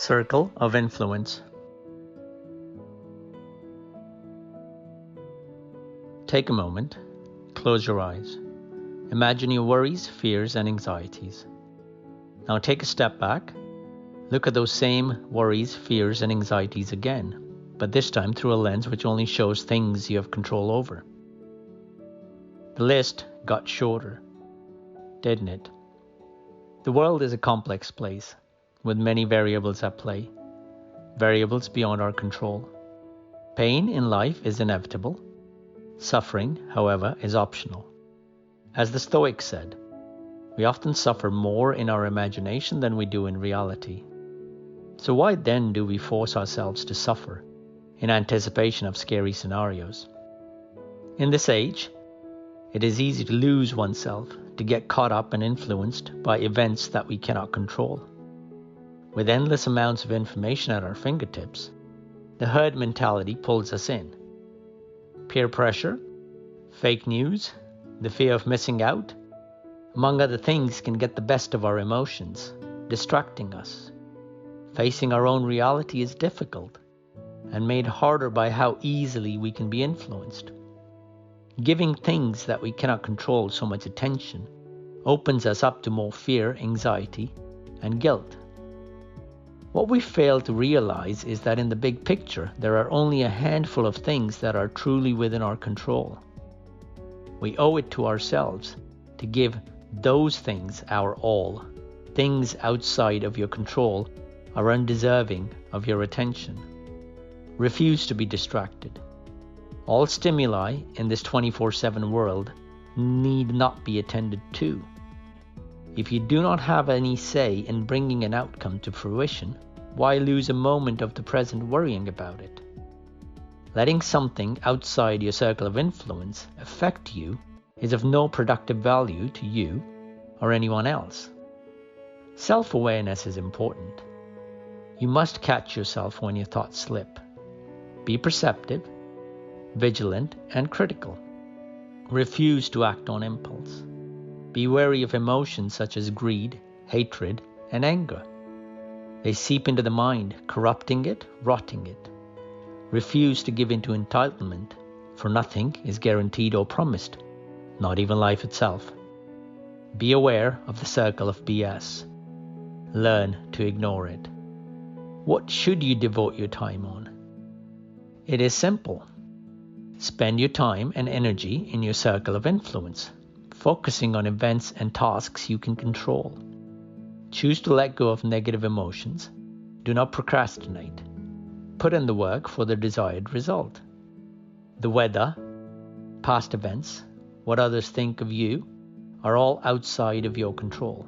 Circle of influence. Take a moment, close your eyes. Imagine your worries, fears, and anxieties. Now take a step back. Look at those same worries, fears, and anxieties again, but this time through a lens which only shows things you have control over. The list got shorter, didn't it? The world is a complex place, with many variables at play, variables beyond our control. Pain in life is inevitable. Suffering, however, is optional. As the Stoics said, we often suffer more in our imagination than we do in reality. So why then do we force ourselves to suffer in anticipation of scary scenarios? In this age, it is easy to lose oneself, to get caught up and influenced by events that we cannot control. With endless amounts of information at our fingertips, the herd mentality pulls us in. Peer pressure, fake news, the fear of missing out, among other things, can get the best of our emotions, distracting us. Facing our own reality is difficult and made harder by how easily we can be influenced. Giving things that we cannot control so much attention opens us up to more fear, anxiety, and guilt. What we fail to realize is that in the big picture, there are only a handful of things that are truly within our control. We owe it to ourselves to give those things our all. Things outside of your control are undeserving of your attention. Refuse to be distracted. All stimuli in this 24/7 world need not be attended to. If you do not have any say in bringing an outcome to fruition, why lose a moment of the present worrying about it? Letting something outside your circle of influence affect you is of no productive value to you or anyone else. Self-awareness is important. You must catch yourself when your thoughts slip. Be perceptive, vigilant, and critical. Refuse to act on impulse. Be wary of emotions such as greed, hatred, and anger. They seep into the mind, corrupting it, rotting it. Refuse to give in to entitlement, for nothing is guaranteed or promised, not even life itself. Be aware of the circle of BS. Learn to ignore it. What should you devote your time on? It is simple. Spend your time and energy in your circle of influence, focusing on events and tasks you can control. Choose to let go of negative emotions. Do not procrastinate. Put in the work for the desired result. The weather, past events, what others think of you are all outside of your control.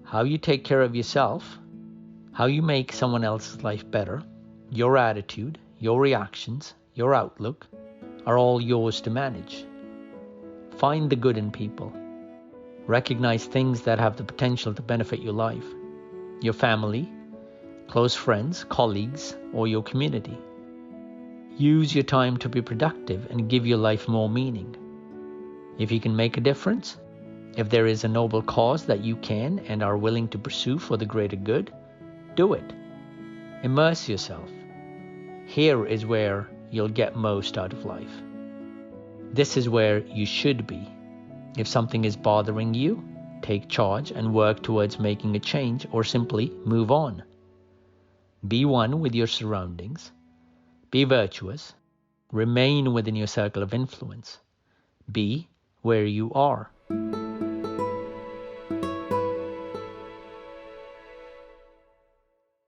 How you take care of yourself, how you make someone else's life better, your attitude, your reactions, your outlook, are all yours to manage. Find the good in people. Recognize things that have the potential to benefit your life, your family, close friends, colleagues, or your community. Use your time to be productive and give your life more meaning. If you can make a difference, if there is a noble cause that you can and are willing to pursue for the greater good, do it. Immerse yourself. Here is where you'll get most out of life. This is where you should be. If something is bothering you, take charge and work towards making a change, or simply move on. Be one with your surroundings. Be virtuous. Remain within your circle of influence. Be where you are.